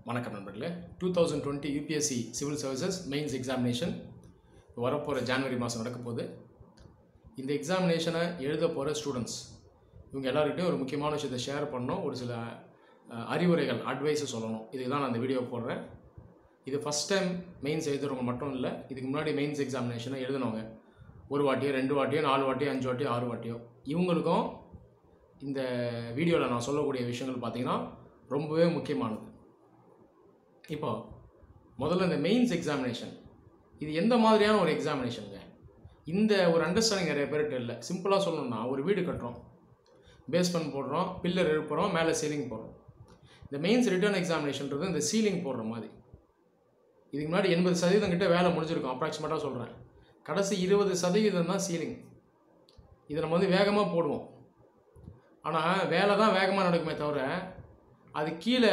வணக்கம் நண்பர்களே. 2020 UPSC civil services mains examination வரப்போகிற ஜனவரி மாதம் நடக்க போகுது. இந்த எக்ஸாமினேஷனை எழுத போகிற ஸ்டூடெண்ட்ஸ் இவங்க எல்லாருக்கிட்டையும் ஒரு முக்கியமான விஷயத்தை ஷேர் பண்ணணும். ஒரு சில அறிவுரைகள், அட்வைஸை சொல்லணும். இதுக்கு தான் நான் அந்த வீடியோ போடுறேன். இது ஃபஸ்ட் டைம் மெயின்ஸ் எழுதுறவங்க மட்டும் இல்லை, இதுக்கு முன்னாடி மெயின்ஸ் எக்ஸாமினேஷனை எழுதினவங்க ஒரு வாட்டியோ 2 வாட்டியோ 4 வாட்டியோ 5 வாட்டியோ 6 வாட்டியோ இவங்களுக்கும் இந்த வீடியோவில் நான் சொல்லக்கூடிய விஷயங்கள் பார்த்திங்கன்னா ரொம்பவே முக்கியமானது. இப்போ முதல்ல இந்த மெயின்ஸ் எக்ஸாமினேஷன் இது எந்த மாதிரியான ஒரு எக்ஸாமினேஷனுங்க? இந்த ஒரு அண்டர்ஸ்டாண்டிங் நிறைய பேர்கிட்ட இல்லை. சிம்பிளாக சொல்லணும்னா, ஒரு வீடு கட்டுறோம், பேஸ்மெண்ட் போடுறோம், பில்லர் எழுப்புறோம், மேலே சீலிங் போடுறோம். இந்த மெயின்ஸ் ரிட்டர்ன் எக்ஸாமினேஷன்றது இந்த சீலிங் போடுற மாதிரி. இதுக்கு முன்னாடி 80% கிட்ட வேலை முடிஞ்சிருக்கும், அப்ராக்சிமேட்டாக சொல்கிறேன். கடைசி 20% தான் சீலிங். இதை நம்ம வேகமாக போடுவோம். ஆனால் வேலை தான் வேகமாக நடக்குமே தவிர அது கீழே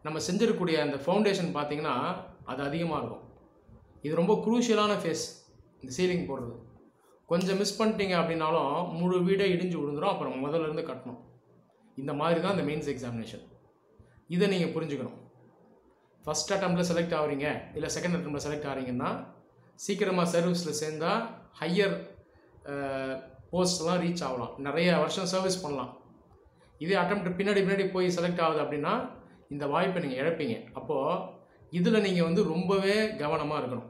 நம்ம செஞ்சிருக்கக்கூடிய அந்த ஃபவுண்டேஷன் பார்த்திங்கன்னா அது அதிகமாக இருக்கும். இது ரொம்ப குரூஷியலான ஃபேஸ், இந்த சீலிங் போடுறது. கொஞ்சம் மிஸ் பண்ணிட்டீங்க அப்படின்னாலும் முழு வீடே இடிஞ்சு விழுந்துடும். அப்புறம் முதல்லேருந்து கட்டணும். இந்த மாதிரி தான் இந்த மெயின்ஸ் எக்ஸாமினேஷன். இதை நீங்கள் புரிஞ்சுக்கணும். ஃபஸ்ட் அட்டம்ப்டில் செலக்ட் ஆகிறீங்க, இல்லை செகண்ட் அட்டம்ப்டில் செலக்ட் ஆகிறீங்கன்னா சீக்கிரமாக சர்வீஸில் சேர்ந்தால் ஹையர் போஸ்ட்லாம் ரீச் ஆகலாம், நிறைய வருஷம் சர்வீஸ் பண்ணலாம். இதே அட்டம்ப்ட் பின்னாடி போய் செலக்ட் ஆகுது அப்படின்னா இந்த வாய்ப்பை நீங்கள் இழப்பீங்க. அப்போது இதில் நீங்கள் ரொம்பவே கவனமாக இருக்கணும்.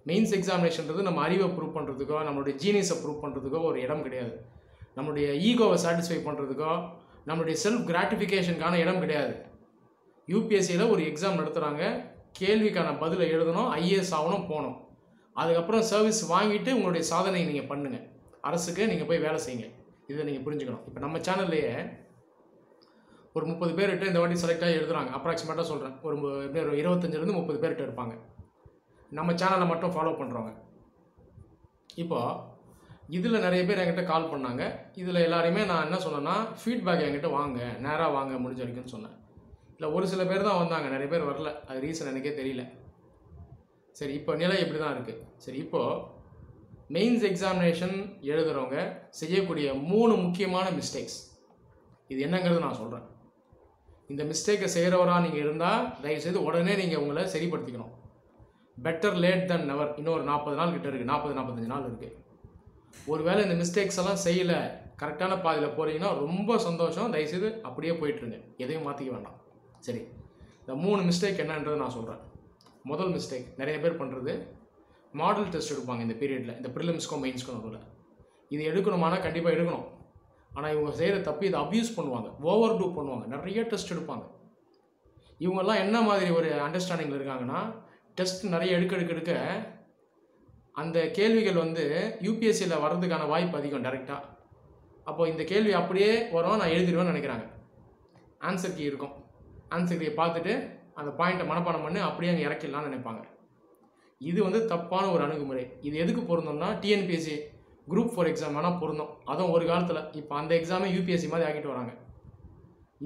மெயின்ஸ் எக்ஸாமினேஷன்றது நம்ம அறிவை ப்ரூவ் பண்ணுறதுக்கோ, நம்மளுடைய ஜீனியஸை ப்ரூவ் பண்ணுறதுக்கோ ஒரு இடம் கிடையாது. நம்மளுடைய ஈகோவை சாட்டிஸ்ஃபை பண்ணுறதுக்கோ, நம்மளுடைய செல்ஃப் கிராட்டிஃபிகேஷனுக்கான இடம் கிடையாது. யூபிஎஸ்சியில் ஒரு எக்ஸாம் நடத்துகிறாங்க, கேள்விக்கான பதிலை எழுதணும், ஐஏஎஸ் ஆகணும், போகணும். அதுக்கப்புறம் சர்வீஸ் வாங்கிட்டு உங்களுடைய சாதனை நீங்கள் பண்ணுங்கள், அரசுக்கு நீங்கள் போய் வேலை செய்யுங்க. இதை நீங்கள் புரிஞ்சுக்கணும். இப்போ நம்ம சேனல்லையே ஒரு 30 பேர்கிட்ட இந்த வாட்டி செலக்ட் ஆகி எழுதுறாங்க, அப்ராக்சிமேட்டாக சொல்கிறேன். ஒரு 25 30 பேர்கிட்ட இருப்பாங்க நம்ம சேனலை மட்டும் ஃபாலோ பண்ணுறவங்க. இப்போது இதில் நிறைய பேர் என்கிட்ட கால் பண்ணாங்க. இதில் எல்லாரையுமே நான் என்ன சொன்னேன்னா, ஃபீட்பேக் என்கிட்ட வாங்க, நேராக வாங்க முடிஞ்ச வரைக்கும்னு சொன்னேன். இல்லை, ஒரு சில பேர் தான் வந்தாங்க, நிறைய பேர் வரல. அது ரீசன் எனக்கே தெரியல. சரி, இப்போ நிலை எப்படி தான் இருக்குது. சரி, இப்போது மெயின்ஸ் எக்ஸாமினேஷன் எழுதுகிறவங்க செய்யக்கூடிய 3 முக்கியமான மிஸ்டேக்ஸ் இது என்னங்கிறது நான் சொல்கிறேன். இந்த மிஸ்டேக்கை செய்கிறவராக நீங்கள் இருந்தால் தயவுசெய்து உடனே நீங்கள் உங்களை சரிப்படுத்திக்கணும். பெட்டர் லேட் தென் நெவர். இன்னும் ஒரு 40 நாள் கிட்ட இருக்குது, 40-45 நாள் இருக்குது. ஒருவேளை இந்த மிஸ்டேக்ஸ் எல்லாம் செய்யலை, கரெக்டான பாதையில் போகிறீங்கன்னா ரொம்ப சந்தோஷம். தயவுசெய்து அப்படியே போயிட்டுருங்க, எதையும் மாற்றிக்க வேண்டாம். சரி, இந்த 3 மிஸ்டேக் என்னன்றது நான் சொல்கிறேன். முதல் மிஸ்டேக் நிறைய பேர் பண்ணுறது, மாடல் டெஸ்ட் எடுப்பாங்க இந்த பீரியடில், இந்த ப்ரிலிம்ஸ்க்கும் மெயின்ஸ்க்கும் நடுவில். இது எடுக்கணுமானா கண்டிப்பாக எடுக்கணும். ஆனால் இவங்க செய்கிற தப்பு, இதை அப்யூஸ் பண்ணுவாங்க, ஓவர் டூ பண்ணுவாங்க, நிறைய டெஸ்ட் எடுப்பாங்க. இவங்கெல்லாம் என்ன மாதிரி ஒரு அண்டர்ஸ்டாண்டிங்கில் இருக்காங்கன்னா, டெஸ்ட் நிறைய எடுக்க அந்த கேள்விகள் யூபிஎஸ்சியில் வர்றதுக்கான வாய்ப்பு அதிகம் டைரெக்டாக. அப்போது இந்த கேள்வி அப்படியே வரும், நான் எழுதிடுவேன்னு நினைக்கிறாங்க. ஆன்சர் கீ இருக்கும், ஆன்சர் கீயை பார்த்துட்டு அந்த பாயிண்ட்டை மனப்பாடம் பண்ணி அப்படியே அங்கே இறக்கிடலான்னு நினைப்பாங்க. இது தப்பான ஒரு அணுகுமுறை. இது எதுக்கு பொருந்தோம்னா, டிஎன்பிஎஸ்சி குரூப் 4 எக்ஸாம் வேணால் பொருந்தும். அதுவும் ஒரு காலத்தில். இப்போ அந்த எக்ஸாமே யூபிஎஸ்சி மாதிரி ஆக்கிட்டு வராங்க.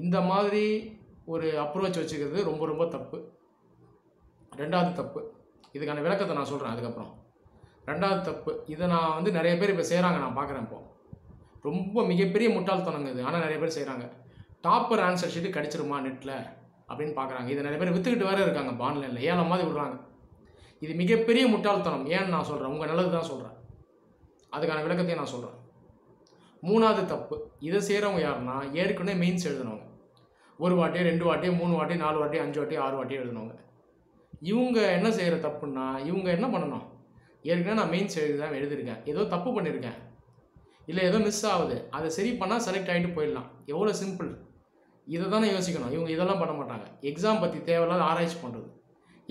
இந்த மாதிரி ஒரு அப்ரோச் வச்சுக்கிறது ரொம்ப ரொம்ப தப்பு. ரெண்டாவது தப்பு, இதுக்கான விளக்கத்தை நான் சொல்கிறேன் அதுக்கப்புறம். ரெண்டாவது தப்பு, இதை நான் நிறைய பேர் இப்போ செய்கிறாங்க, நான் பார்க்குறேன். இப்போது ரொம்ப மிகப்பெரிய முட்டாள்தனங்க இது. ஆனால் நிறைய பேர் செய்கிறாங்க. டாப்பர் ஆன்சர் ஷீட்டு கிடச்சிருமா நெட்டில் அப்படின்னு பார்க்குறாங்க. இதை நிறைய பேர் விற்றுக்கிட்டு வேறு இருக்காங்க, ஆன்லைனில் ஏழை மாதிரி விடுறாங்க. இது மிகப்பெரிய முட்டாள்தனம். ஏன்னு நான் சொல்கிறேன், உங்கள் நல்லது தான் சொல்கிறேன். அதுக்கான விளக்கத்தையும் நான் சொல்கிறேன். மூணாவது தப்பு, இதை செய்கிறவங்க யாருன்னா, ஏற்கனவே மெயின்ஸ் எழுதினவங்க. 1 வாட்டியோ 2 வாட்டியோ 3 வாட்டியோ 4 வாட்டியோ 5 வாட்டியோ 6 வாட்டியோ எழுதினவங்க. இவங்க என்ன செய்கிற தப்புன்னா, இவங்க என்ன பண்ணணும், ஏற்கனவே நான் மெயின்ஸ் எழுதியிருக்கேன், ஏதோ தப்பு பண்ணியிருக்கேன், இல்லை ஏதோ மிஸ் ஆகுது, அதை சரி பண்ணால் செலக்ட் ஆகிட்டு போயிடலாம். எவ்வளோ சிம்பிள். இதை தானே யோசிக்கணும். இவங்க இதெல்லாம் பண்ண மாட்டாங்க. எக்ஸாம் பற்றி தேவையில்லாத ஆராய்ச்சி பண்ணுறது.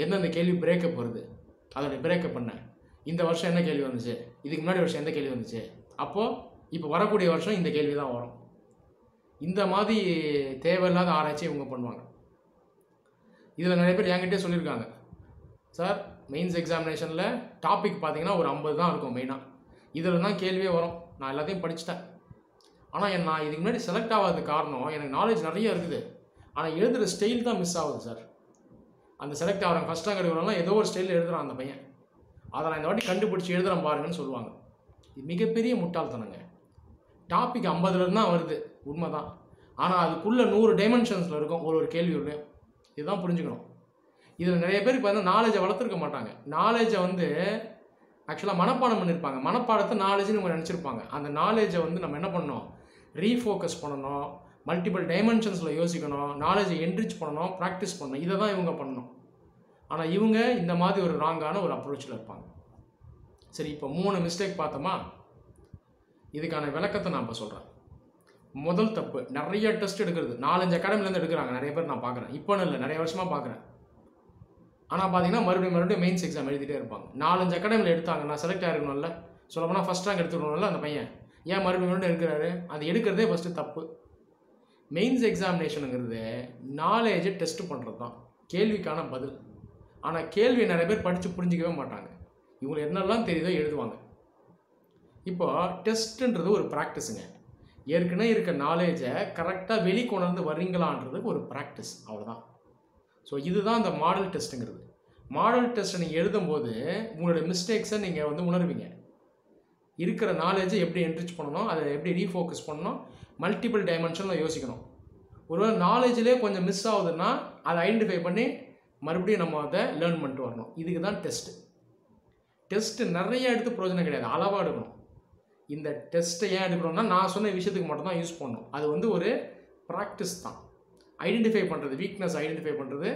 எந்தெந்த கேள்வி பிரேக்கப் வருது, அதோடைய பிரேக்கப் பண்ண, இந்த வருஷம் என்ன கேள்வி வந்துச்சு, இதுக்கு முன்னாடி வருஷம் எந்த கேள்வி வந்துச்சு, அப்போது இப்போ வரக்கூடிய வருஷம் இந்த கேள்வி தான் வரும். இந்த மாதிரி தேவையில்லாத ஆராய்ச்சி இவங்க பண்ணுவாங்க. இதில் நிறைய பேர் என்கிட்டே சொல்லியிருக்காங்க, சார் மெயின்ஸ் எக்ஸாமினேஷனில் டாபிக் பார்த்தீங்கன்னா ஒரு 50 தான் இருக்கும் மெயினாக, இதில் தான் கேள்வியே வரும், நான் எல்லாத்தையும் படிச்சுட்டேன். ஆனால் நான் இதுக்கு முன்னாடி செலக்ட் ஆகாதது காரணம், எனக்கு நாலேஜ் நிறைய இருக்குது, ஆனால் எழுதுகிற ஸ்டைல் தான் மிஸ் ஆகுது சார். அந்த செலக்ட் ஆகிறாங்க ஃபஸ்ட் ரேங்க் எடுக்கிறவங்களாம் ஏதோ ஒரு ஸ்டைலில் எழுதுகிறான் அந்த பையன், அதை நான் இந்த வாட்டி கண்டுபிடிச்சி எழுதுகிறேன் பாருங்கன்னு சொல்லுவாங்க. இது மிகப்பெரிய முட்டாள்தனங்க. டாபிக் 50 தான் வருது, உண்மை தான். ஆனால் அதுக்குள்ளே 100 டைமென்ஷன்ஸில் இருக்கும் ஒரு கேள்வி உள்ளே. இதுதான் புரிஞ்சுக்கணும். இதில் நிறைய பேர் இப்போ வந்து நாலேஜை வளர்த்துருக்க மாட்டாங்க. நாலேஜை வந்து ஆக்சுவலாக மனப்பாடம் பண்ணியிருப்பாங்க. மனப்பாடத்தை நாலேஜ்னு நம்ம நினச்சிருப்பாங்க. அந்த நாலேஜை வந்து நம்ம என்ன பண்ணணும், ரீஃபோக்கஸ் பண்ணணும், மல்டிபிள் டைமென்ஷன்ஸில் யோசிக்கணும், நாலேஜை என்ரிச் பண்ணணும், ப்ராக்டிஸ் பண்ணணும். இதை தான் இவங்க பண்ணணும். ஆனால் இவங்க இந்த மாதிரி ஒரு ராங்கான ஒரு அப்ரோச்சில் இருப்பாங்க. சரி, இப்போ 3 மிஸ்டேக் பார்த்தோமா? இதுக்கான விளக்கத்தை நான் இப்போ சொல்கிறேன். முதல் தப்பு, நிறைய டெஸ்ட் எடுக்கிறது. 4-5 அகாடமிலேருந்து எடுக்கிறாங்க நிறைய பேர், நான் பார்க்குறேன். இப்போன்னு இல்லை, நிறைய வருஷமாக பார்க்குறேன். ஆனால் பார்த்தீங்கன்னா மறுபடியும் மெயின்ஸ் எக்ஸாம் எழுதிட்டே இருப்பாங்க. 4-5 அகாடமியில் எடுத்தாங்க, நான் செலக்ட் ஆகிருக்கணும்ல, சொல்லப்போனால் ஃபஸ்ட் ரேங்க் எடுத்துக்கணும்ல அந்த பையன், ஏன் மறுபடியும் எடுக்கிறாரு? அது எடுக்கிறதே ஃபஸ்ட்டு தப்பு. மெயின்ஸ் எக்ஸாமினேஷனுங்கிறது நாலேஜை டெஸ்ட் பண்ணுறது தான், கேள்விக்கான பதில். ஆனால் கேள்வி நிறைய பேர் படித்து புரிஞ்சிக்கவே மாட்டாங்க. இவங்களுக்கு என்னெல்லாம் தெரியுதோ எழுதுவாங்க. இப்போ டெஸ்ட்டுன்றது ஒரு ப்ராக்டிஸுங்க. ஏற்கனவே இருக்க நாலேஜை கரெக்டாக வெளிக்கொணர்ந்து வர்றீங்களான்றதுக்கு ஒரு ப்ராக்டிஸ், அவ்வளோதான். ஸோ இதுதான் இந்த மாடல் டெஸ்ட்டுங்கிறது. மாடல் டெஸ்ட்டை நீங்கள் எழுதும்போது உங்களுடைய மிஸ்டேக்ஸை நீங்கள் வந்து உணர்வீங்க. இருக்கிற நாலேஜை எப்படி என்ரிச் பண்ணணும், அதை எப்படி ரீஃபோக்கஸ் பண்ணணும், மல்டிபிள் டைமென்ஷனில் யோசிக்கணும். ஒருவேளை நாலேஜிலே கொஞ்சம் மிஸ் ஆகுதுன்னா அதை ஐடென்டிஃபை பண்ணி மறுபடியும் நம்ம அதை லேர்ன் பண்ணிட்டு வரணும். இதுக்கு தான் டெஸ்ட்டு. டெஸ்ட்டு நிறைய எடுத்து பிரயோஜனம் கிடையாது, அளவாக எடுக்கணும். இந்த டெஸ்ட்டை ஏன் எடுக்கணும்னா நான் சொன்ன விஷயத்துக்கு மட்டும்தான் யூஸ் பண்ணணும். அது வந்து ஒரு ப்ராக்டிஸ் தான். ஐடென்டிஃபை பண்ணுறது, வீக்னஸ் ஐடென்டிஃபை பண்ணுறது,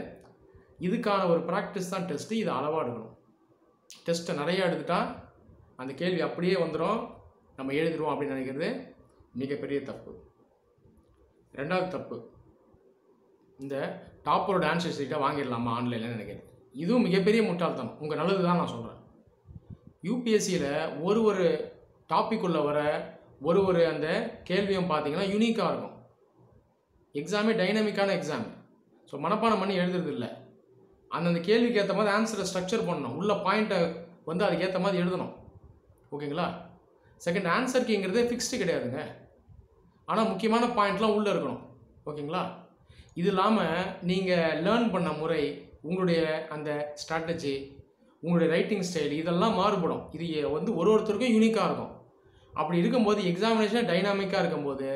இதுக்கான ஒரு ப்ராக்டிஸ் தான் டெஸ்ட்டு. இது அளவாக எடுக்கணும். டெஸ்ட்டை நிறையா எடுத்துட்டா அந்த கேள்வி அப்படியே வந்துடும், நம்ம எழுதிடுவோம் அப்படின்னு நினைக்கிறது மிகப்பெரிய தப்பு. ரெண்டாவது தப்பு, இந்த டாப்பரோட ஆன்சர் ஷீட்டை வாங்கிடலாமா ஆன்லைனில் நினைக்கிறேன். இதுவும் மிகப்பெரிய முட்டாள்தனம். உங்கள் நல்லது தான் நான் சொல்கிறேன். யூபிஎஸ்சியில் ஒரு டாபிக் உள்ள வர ஒரு அந்த கேள்வியும் பார்த்தீங்கன்னா யூனிக்காக இருக்கும். எக்ஸாமே டைனமிக்கான எக்ஸாம். ஸோ மனப்பாடம் பண்ணி எழுதுறது இல்லை. அந்தந்த கேள்விக்கு ஏற்ற மாதிரி ஆன்சரை ஸ்ட்ரக்சர் பண்ணணும். உள்ள பாயிண்ட்டை வந்து அதுக்கேற்ற மாதிரி எழுதணும். ஓகேங்களா? செகண்ட், ஆன்சர் கீங்கிறதே ஃபிக்ஸ்டு கிடையாதுங்க. ஆனால் முக்கியமான பாயிண்ட்லாம் உள்ளே இருக்கணும். ஓகேங்களா? இது இல்லாமல் நீங்கள் லேர்ன் பண்ண முறை, உங்களுடைய அந்த ஸ்ட்ராட்டஜி, உங்களுடைய ரைட்டிங் ஸ்டைல், இதெல்லாம் மாறுபடும். இது வந்து ஒருத்தருக்கும் யூனிக்காக இருக்கும். அப்படி இருக்கும்போது எக்ஸாமினேஷன் டைனாமிக்காக இருக்கும்போது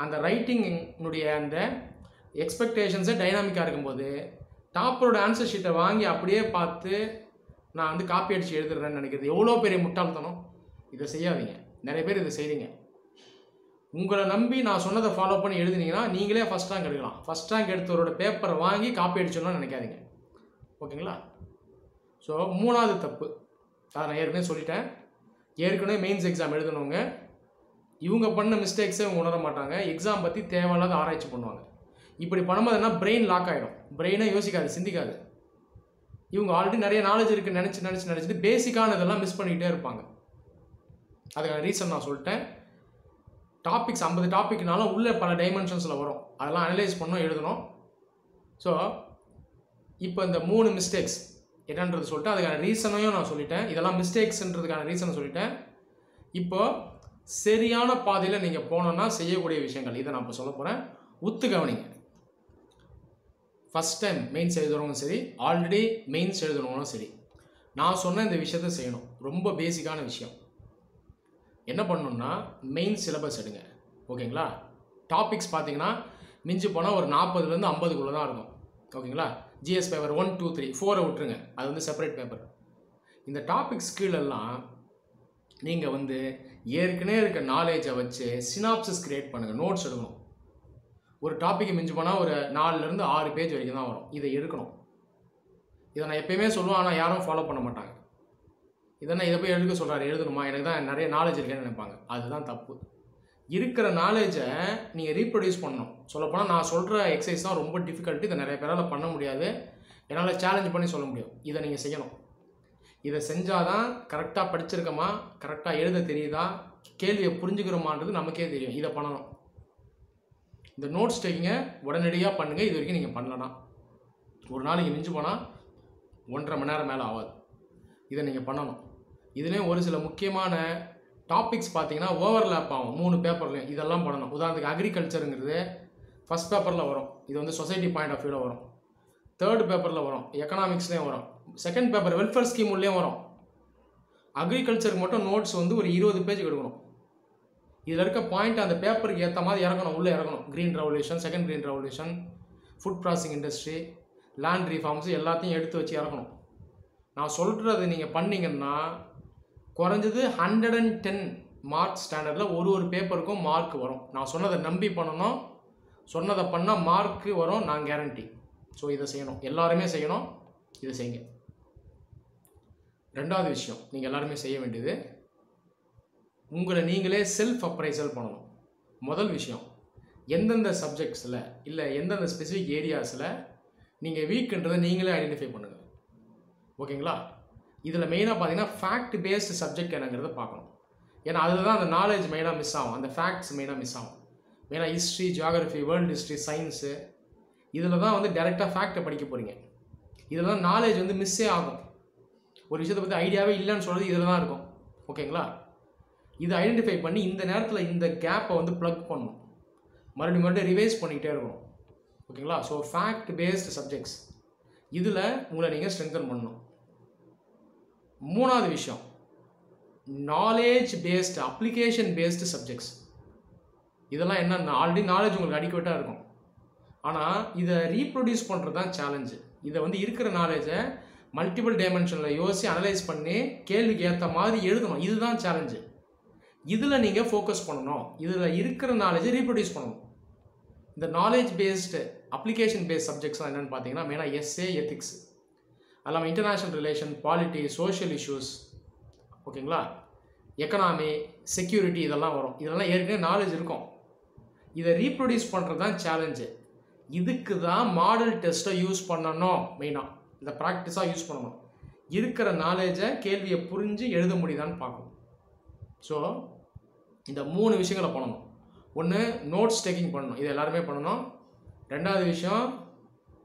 அந்த ரைட்டிங்கினுடைய அந்த எக்ஸ்பெக்டேஷன்ஸை டைனாமிக்காக இருக்கும்போது டாப்பரோட ஆன்சர் ஷீட்டை வாங்கி அப்படியே பார்த்து நான் வந்து காப்பி அடித்து எழுதுறேன்னு நினைக்கிறது எவ்வளோ பெரிய முட்டாள்தனம். இதை செய்யாதீங்க. நிறைய பேர் இதை செய்றீங்க. உங்களை நம்பி நான் சொன்னதை ஃபாலோ பண்ணி எழுதுனீங்கன்னா நீங்களே ஃபஸ்ட் ரேங்க் எடுக்கலாம். ஃபஸ்ட் ரேங்க் எடுத்தவரோட பேப்பரை வாங்கி காப்பி அடிச்சோன்னு நினைக்காதீங்க. ஓகேங்களா? ஸோ 3வது தப்பு, அதை நான் ஏற்கனவே சொல்லிட்டேன். ஏற்கனவே மெயின்ஸ் எக்ஸாம் எழுதணுங்க, இவங்க பண்ண மிஸ்டேக்ஸே இவங்க உணர மாட்டாங்க. எக்ஸாம் பற்றி தேவையில்லாத ஆராய்ச்சி பண்ணுவாங்க. இப்படி பண்ணும்போது என்ன, பிரெயின் லாக் ஆகிடும். பிரெயினே யோசிக்காது, சிந்திக்காது. இவங்க ஆல்ரெடி நிறைய நாலேஜ் இருக்குன்னு நினச்சிட்டு பேசிக்கானதெல்லாம் மிஸ் பண்ணிக்கிட்டே இருப்பாங்க. அதுக்கான ரீசன் நான் சொல்லிட்டேன். டாபிக்ஸ் 50 டாபிக்னாலும் உள்ளே பல டைமென்ஷன்ஸில் வரும். அதெல்லாம் அனலைஸ் பண்ணணும், எழுதணும். ஸோ இப்போ இந்த 3 மிஸ்டேக்ஸ் என்னன்றது சொல்லிட்டு அதுக்கான ரீசனையும் நான் சொல்லிட்டேன். இதெல்லாம் மிஸ்டேக்ஸ்ன்றதுக்கான ரீசனை சொல்லிட்டேன். இப்போ சரியான பாதையில் நீங்கள் போனோன்னா செய்யக்கூடிய விஷயங்கள் இதை நான் இப்போ சொல்ல போகிறேன். உத்து கவனிங்க. ஃபஸ்ட் டைம் மெயின்ஸ் எழுதுறவங்களும் சரி, ஆல்ரெடி மெயின்ஸ் எழுதுறவங்களும் சரி, நான் சொன்ன இந்த விஷயத்தை செய்யணும். ரொம்ப பேசிக்கான விஷயம். என்ன பண்ணணும்னா மெயின் சிலபஸ் எடுங்க. ஓகேங்களா? டாபிக்ஸ் பார்த்தீங்கன்னா மிஞ்சி போனால் ஒரு 40லேருந்து 50க்குள்ளே தான் இருக்கும். ஓகேங்களா? ஜிஎஸ் பேப்பர் 1, 2, 3, 4 விட்டுருங்க, அது வந்து செப்பரேட் பேப்பர். இந்த டாபிக்ஸ் கீழெல்லாம் நீங்கள் வந்து ஏற்கனவே இருக்க நாலேஜை வச்சு சினாப்சிஸ் கிரியேட் பண்ணுங்கள். நோட்ஸ் எடுக்கணும். ஒரு டாப்பிக்கு மிஞ்சி போனால் ஒரு 4லேருந்து 6 பேஜ் வரைக்கும் தான் வரும். இதை எடுக்கணும். இதை நான் எப்பயுமே சொல்லுவேன், ஆனால் யாரும் ஃபாலோ பண்ண மாட்டாங்க. இதை போய் எடுக்க சொல்கிறாரு, எழுதணுமா, எனக்கு தான் நிறைய நாலேஜ் இருக்கேன்னு நினைப்பாங்க. அதுதான் தப்பு. இருக்கிற நாலேஜை நீங்கள் ரீப்ரொடியூஸ் பண்ணணும். சொல்லப்போனால் நான் சொல்கிற எக்ஸசைஸ் தான் ரொம்ப டிஃபிகல்ட்டு. இதை நிறைய பேரால் பண்ண முடியாது. என்னால் சேலஞ்ச் பண்ணி சொல்ல முடியும். இதை நீங்கள் செய்யணும். இதை செஞ்சால் தான் கரெக்டாக படிச்சிருக்கோமா, கரெக்டாக எழுத தெரியுதா, கேள்வியை புரிஞ்சுக்கிறோமான்றது நமக்கே தெரியும். இதை பண்ணணும். இந்த நோட்ஸ் டேக்கிங்கை உடனடியாக பண்ணுங்கள். இது வரைக்கும் நீங்கள் பண்ணலன்னா ஒரு நாளைக்கு மிஞ்சி போனால் 1.5 மணி நேரம் மேலே ஆகாது. இதை நீங்கள் பண்ணணும். இதுலேயும் ஒரு சில முக்கியமான டாபிக்ஸ் பார்த்தீங்கன்னா ஓவர்லேப் ஆகும் 3 பேப்பர்லையும். இதெல்லாம் பண்ணணும். உதாரணத்துக்கு அக்ரிகல்ச்சருங்கிறது ஃபஸ்ட் பேப்பரில் வரும். இது வந்து சொசைட்டி பாயிண்ட் ஆஃப் வியூவில் வரும். 3rd பேப்பரில் வரும். எக்கனாமிக்ஸ்லேயும் வரும். 2nd பேப்பர் வெல்ஃபேர் ஸ்கீம் உள்ளேயும் வரும். அக்ரிகல்ச்சருக்கு மட்டும் நோட்ஸ் வந்து ஒரு 20 பேஜ் எடுக்கணும். இதில் இருக்க பாயிண்ட் அந்த பேப்பருக்கு ஏற்ற மாதிரி இறக்கணும், உள்ளே இறக்கணும். Green revolution, second green revolution, food processing industry, land reforms எல்லாத்தையும் எடுத்து வச்சு இறக்கணும். நான் சொல்கிறது நீங்கள் பண்ணிங்கன்னா குறைஞ்சது 110 மார்க் ஸ்டாண்டர்டில் ஒரு பேப்பருக்கும் மார்க் வரும். நான் சொன்னதை நம்பி பண்ணணும், சொன்னதை பண்ணால் மார்க்கு வரும், நான் கேரண்டி. ஸோ இதை செய்யணும், எல்லாருமே செய்யணும், இதை செய்யுங்க. ரெண்டாவது விஷயம் நீங்கள் எல்லாருமே செய்ய வேண்டியது, உங்களை நீங்களே செல்ஃப் அப்ரைசல் பண்ணணும். முதல் விஷயம், எந்தெந்த சப்ஜெக்ட்ஸில் இல்லை எந்தெந்த ஸ்பெசிஃபிக் ஏரியாஸில் நீங்கள் வீக்குன்றதை நீங்களே ஐடென்டிஃபை பண்ணுங்கள். ஓகேங்களா? இதில் மெயினாக பார்த்தீங்கன்னா ஃபேக்ட் பேஸ்டு சப்ஜெக்ட் என்னங்கிறத பார்க்கணும். ஏன்னா அதில் தான் அந்த நாலேஜ் மெயினாக மிஸ் ஆகும், அந்த ஃபேக்ட்ஸ் மெயினாக மிஸ் ஆகும். மெயினாக history, geography, world history, science, இதில் தான் வந்து டைரெக்டாக ஃபேக்டை படிக்க போகிறீங்க. இதில் தான் நாலேஜ் வந்து மிஸ்ஸே ஆகும். ஒரு விஷயத்தை பற்றி ஐடியாவே இல்லைன்னு சொல்கிறது இதில் தான் இருக்கும். ஓகேங்களா? இதை ஐடென்டிஃபை பண்ணி இந்த நேரத்தில் இந்த கேப்பை வந்து ப்ளக் பண்ணணும், மறுபடியும் ரிவைஸ் பண்ணிக்கிட்டே இருக்கணும். ஓகேங்களா? ஸோ ஃபேக்ட் பேஸ்டு சப்ஜெக்ட்ஸ் இதில் உங்களை நீங்கள் ஸ்ட்ரெங்தன் பண்ணணும். மூணாவது விஷயம், knowledge based, application based subjects. இதெல்லாம் என்னென்னா ஆல்ரெடி நாலேஜ் உங்களுக்கு அடிக்குவேட்டாக இருக்கும், ஆனால் இதை ரீப்ரொடியூஸ் பண்ணுறது தான் சேலஞ்சு. இதை வந்து இருக்கிற நாலேஜை மல்டிபிள் டைமென்ஷனில் யோசித்து அனலைஸ் பண்ணி கேள்விக்கு ஏற்ற மாதிரி எழுதணும். இதுதான் சேலஞ்சு. இதில் நீங்கள் ஃபோக்கஸ் பண்ணணும், இதில் இருக்கிற நாலேஜை ரீப்ரொடியூஸ் பண்ணணும். இந்த நாலேஜ் பேஸ்டு அப்ளிகேஷன் பேஸ்ட் சப்ஜெக்ட்ஸ்லாம் என்னென்னு பார்த்தீங்கன்னா மெயினாக எஸ்ஏ, எத்திக்ஸ், அல்லாமல் international relation, polity, social issues, ஓகேங்களா, எக்கனாமி, செக்யூரிட்டி, இதெல்லாம் வரும். இதெல்லாம் ஏற்கனவே நாலேஜ் இருக்கும். இதை ரீப்ரொடியூஸ் பண்ணுறது தான் சேலஞ்சு. இதுக்கு தான் மாடல் டெஸ்ட்டை யூஸ் பண்ணணும். மெயினாக இந்த ப்ராக்டிஸாக யூஸ் பண்ணணும். இருக்கிற நாலேஜை கேள்வியை புரிஞ்சு எழுத முடியுதான்னு பார்க்கணும். ஸோ இந்த 3 விஷயங்களை பண்ணணும். ஒன்று, நோட்ஸ் டேக்கிங் பண்ணணும், இது எல்லாருமே பண்ணணும். ரெண்டாவது விஷயம்,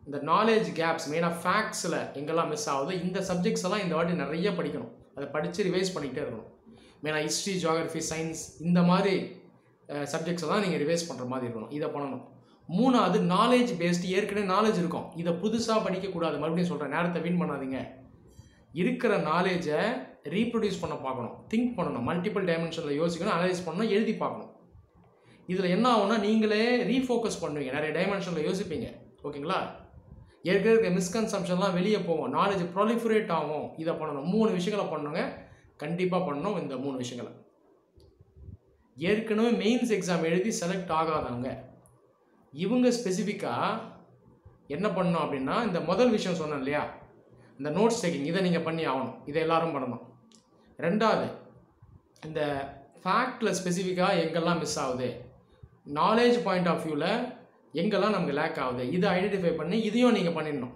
இந்த நாலேஜ் கேப்ஸ், மெயினாக ஃபேக்ட்ஸில் எங்கெல்லாம் மிஸ் ஆகுது, இந்த சப்ஜெக்ட்ஸ் எல்லாம் இந்த வாட்டி நிறைய படிக்கணும். அதை படித்து ரிவைஸ் பண்ணிக்கிட்டே இருக்கணும். மெயினாக ஹிஸ்ட்ரி, ஜியாகிரஃபி, சயின்ஸ், இந்த மாதிரி சப்ஜெக்ட்ஸ் எல்லாம் நீங்கள் ரிவைஸ் பண்ணுற மாதிரி இருக்கணும். இதை பண்ணணும். மூணாவது, நாலேஜ் பேஸ்டு, ஏற்கனவே நாலேஜ் இருக்கும், இதை புதுசாக படிக்கக்கூடாது. மறுபடியும் சொல்கிறேன், நேரத்தை வீண் பண்ணாதீங்க. இருக்கிற நாலேஜை ரீப்ரொடியூஸ் பண்ண பார்க்கணும், திங்க் பண்ணணும், மல்டிபிள் டைமென்ஷனில் யோசிக்கணும், அனலைஸ் பண்ணணும், எழுதி பார்க்கணும். இதில் என்ன ஆகும்னா நீங்களே ரீஃபோக்கஸ் பண்ணுவீங்க, நிறைய டைமென்ஷனில் யோசிப்பீங்க. ஓகேங்களா? ஏற்கனவே மிஸ்கன்சம்ஷன்லாம் வெளியே போவோம், நாலேஜ் ப்ராலிஃபரேட் ஆகும். இதை பண்ணணும். 3 விஷயங்களை பண்ணுங்க, கண்டிப்பாக பண்ணணும். இந்த 3 விஷயங்களை ஏற்கனவே மெயின்ஸ் எக்ஸாம் எழுதி செலக்ட் ஆகாதவங்க இவங்க ஸ்பெசிஃபிக்காக என்ன பண்ணணும் அப்படின்னா, இந்த முதல் விஷயம் சொன்னேன் இல்லையா, இந்த நோட்ஸ் டேக்கிங், இதை நீங்கள் பண்ணி ஆகணும். இதை எல்லாரும் பண்ணணும். ரெண்டாவது, இந்த ஃபேக்டில் ஸ்பெசிஃபிக்காக எங்கெல்லாம் மிஸ் ஆகுது, நாலேஜ் பாயிண்ட் ஆஃப் வியூவில் எங்கெல்லாம் நமக்கு லேக் ஆகுது, இதை ஐடென்டிஃபை பண்ணி இதையும் நீங்கள் பண்ணிடணும்.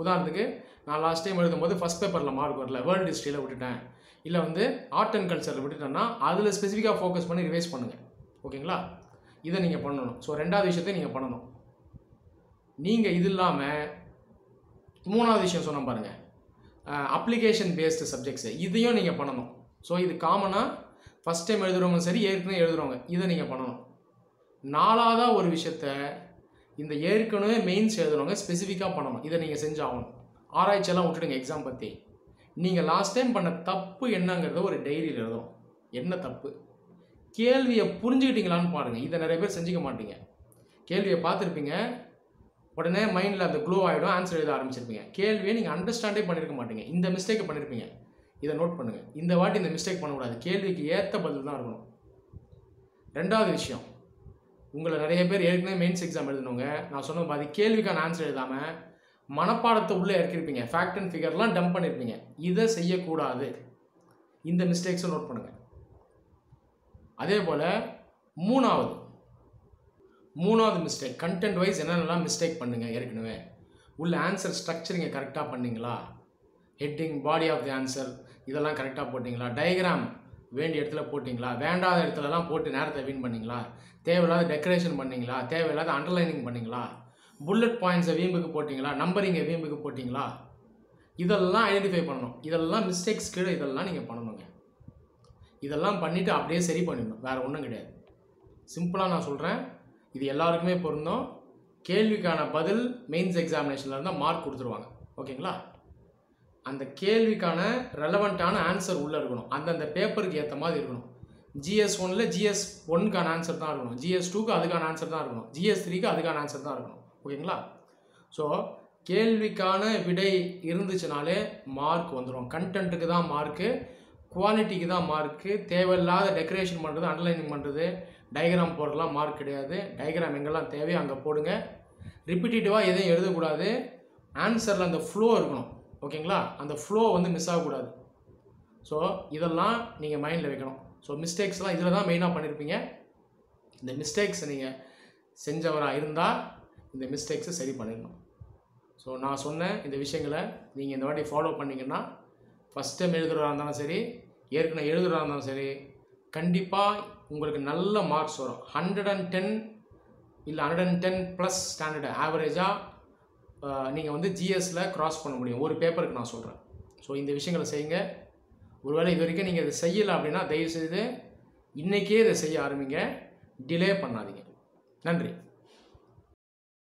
உதாரணத்துக்கு, நான் லாஸ்ட் டைம் எழுதும்போது ஃபஸ்ட் பேப்பரில் மார்க் வரல, வேர்ல்டு ஹிஸ்ட்ரியில் விட்டுட்டேன், இல்லை வந்து ஆர்ட் அண்ட் கல்ச்சரில் விட்டுட்டேன்னா அதில் ஸ்பெசிஃபிக்காக ஃபோக்கஸ் பண்ணி ரிவைஸ் பண்ணுங்கள். ஓகேங்களா? இதை நீங்கள் பண்ணணும். ஸோ ரெண்டாவது விஷயத்தை நீங்கள் பண்ணணும். நீங்கள் இது இல்லாமல் மூணாவது விஷயம் சொன்ன பாருங்கள், அப்ளிகேஷன் பேஸ்டு சப்ஜெக்ட்ஸு, இதையும் நீங்கள் பண்ணணும். ஸோ இது காமனாக ஃபஸ்ட் டைம் எழுதுகிறவங்க சரி, ஏற்கனவே எழுதுகிறவங்க, இதை நீங்கள் பண்ணணும். நாலாவதாக ஒரு விஷயத்த இந்த ஏற்கனவே மெயின்ஸ் எழுதுறவங்க ஸ்பெசிஃபிக்காக பண்ணணும். இதை நீங்கள் செஞ்சாகணும். ஆராய்ச்சியெல்லாம் விட்டுடுங்க எக்ஸாம் பற்றி. நீங்கள் லாஸ்ட் டைம் பண்ண தப்பு என்னங்கிறத ஒரு டைரியில் எழுதணும். என்ன தப்பு, கேள்வியை புரிஞ்சுக்கிட்டீங்களான்னு பாருங்கள். இதை நிறைய பேர் செஞ்சுக்க மாட்டீங்க. கேள்வியை பார்த்துருப்பீங்க, உடனே மைண்டில் அந்த க்ளோ ஆகிடும், ஆன்சர் எழுத ஆரம்பிச்சிருப்பீங்க. கேள்வியை நீங்கள் அண்டர்ஸ்டாண்டே பண்ணியிருக்க மாட்டீங்க. இந்த மிஸ்டேக்கை பண்ணியிருப்பீங்க. இதை நோட் பண்ணுங்கள். இந்த வாட்டி இந்த மிஸ்டேக் பண்ணக்கூடாது. கேள்விக்கு ஏற்ற பதில் தான் இருக்கணும். ரெண்டாவது விஷயம், உங்களை நிறைய பேர் ஏற்கனவே மெயின்ஸ் எக்ஸாம் எழுதுனவங்க, நான் சொன்ன மாதிரி கேள்விக்கான ஆன்சர் எழுதாமல் மனப்பாடத்தை உள்ளே இறக்கிருப்பீங்க, ஃபேக்ட் அண்ட் ஃபிகர்லாம் டம்ப் பண்ணியிருப்பீங்க. இதை செய்யக்கூடாது. இந்த மிஸ்டேக்ஸை நோட் பண்ணுங்கள். அதே போல் மூணாவது மிஸ்டேக், கண்டென்ட் வைஸ் என்னென்னலாம் மிஸ்டேக் பண்ணுங்கள். ஏற்கனவே உள்ள ஆன்சர் ஸ்ட்ரக்சரிங்க கரெக்டாக பண்ணிங்களா, heading, body of the answer இதெல்லாம் கரெக்டாக போட்டிங்களா, டயக்ராம் வேண்டிய இடத்துல போட்டிங்களா, வேண்டாத இடத்துலலாம் போட்டு நேரத்தை வீண் பண்ணிங்களா, தேவையில்லாத டெக்கரேஷன் பண்ணிங்களா, தேவையில்லாத அண்டர்லைனிங் பண்ணிங்களா, புல்லட் பாயிண்ட்ஸை வீம்புக்கு போட்டிங்களா, நம்பரிங்கை வீம்புக்கு போட்டிங்களா, இதெல்லாம் ஐடென்டிஃபை பண்ணணும். இதெல்லாம் மிஸ்டேக்ஸ் கீழே இதெல்லாம் நீங்கள் பண்ணணுங்க. இதெல்லாம் பண்ணிவிட்டு அப்படியே சரி பண்ணிடணும், வேறு ஒன்றும் கிடையாது. சிம்பிளாக நான் சொல்கிறேன், இது எல்லாருக்குமே பொருந்தும். கேள்விக்கான பதில் மெயின்ஸ் எக்ஸாமினேஷனில் இருந்தால் மார்க் கொடுத்துருவாங்க. ஓகேங்களா? அந்த கேள்விக்கான ரெலவெண்ட்டான ஆன்சர் உள்ளே இருக்கணும், அந்தந்த பேப்பருக்கு ஏற்ற மாதிரி இருக்கணும். GS1ல் GS1க்கான ஆன்சர் தான் இருக்கணும், GS2க்கு அதுக்கான ஆன்சர் தான் இருக்கணும், GS3க்கு அதுக்கான ஆன்சர் தான் இருக்கணும். ஓகேங்களா? ஸோ கேள்விக்கான விடை இருந்துச்சுனாலே மார்க் வந்துடும். கண்டென்ட்டுக்கு தான் மார்க்கு, குவாலிட்டிக்கு தான் மார்க்கு. தேவையில்லாத டெக்கரேஷன் பண்ணுறது, அண்டர்லைனிங் பண்ணுறது, டயக்ராம் போடுறதுலாம் மார்க் கிடையாது. டயக்ராம் எங்கெல்லாம் தேவையோ அங்கே போடுங்க. ரிப்பிட்டேட்டிவாக எதையும் எழுதக்கூடாது. ஆன்சரில் அந்த ஃப்ளோ இருக்கணும். ஓகேங்களா? அந்த ஃப்ளோ வந்து மிஸ் ஆகக்கூடாது. ஸோ இதெல்லாம் நீங்கள் மைண்டில் வைக்கணும். ஸோ மிஸ்டேக்ஸ்லாம் இதில் தான் மெயினாக பண்ணியிருப்பீங்க. இந்த மிஸ்டேக்ஸை நீங்கள் செஞ்சவராக இருந்தால் இந்த மிஸ்டேக்ஸை சரி பண்ணிடணும். ஸோ நான் சொன்ன இந்த விஷயங்களை நீங்கள் இந்த வாட்டி ஃபாலோ பண்ணிங்கன்னா ஃபஸ்ட் டைம் எழுதுகிறதா இருந்தாலும் சரி, ஏற்கனவே எழுதுகிறதா இருந்தாலும் சரி, கண்டிப்பாக உங்களுக்கு நல்ல மார்க்ஸ் வரும். 110 இல்லை 110+ ஸ்டாண்டர்டு ஆவரேஜாக நீங்கள் வந்து ஜிஎஸ்சில் க்ராஸ் பண்ண முடியும். ஒரு பேப்பருக்கு நான் சொல்கிறேன். ஸோ இந்த விஷயங்களை செய்யுங்க. ஒருவேளை இது வரைக்கும் நீங்கள் இதை செய்யலை அப்படின்னா தயவுசெய்து இன்றைக்கே இதை செய்ய ஆரம்பிங்க. டிலே பண்ணாதீங்க. நன்றி.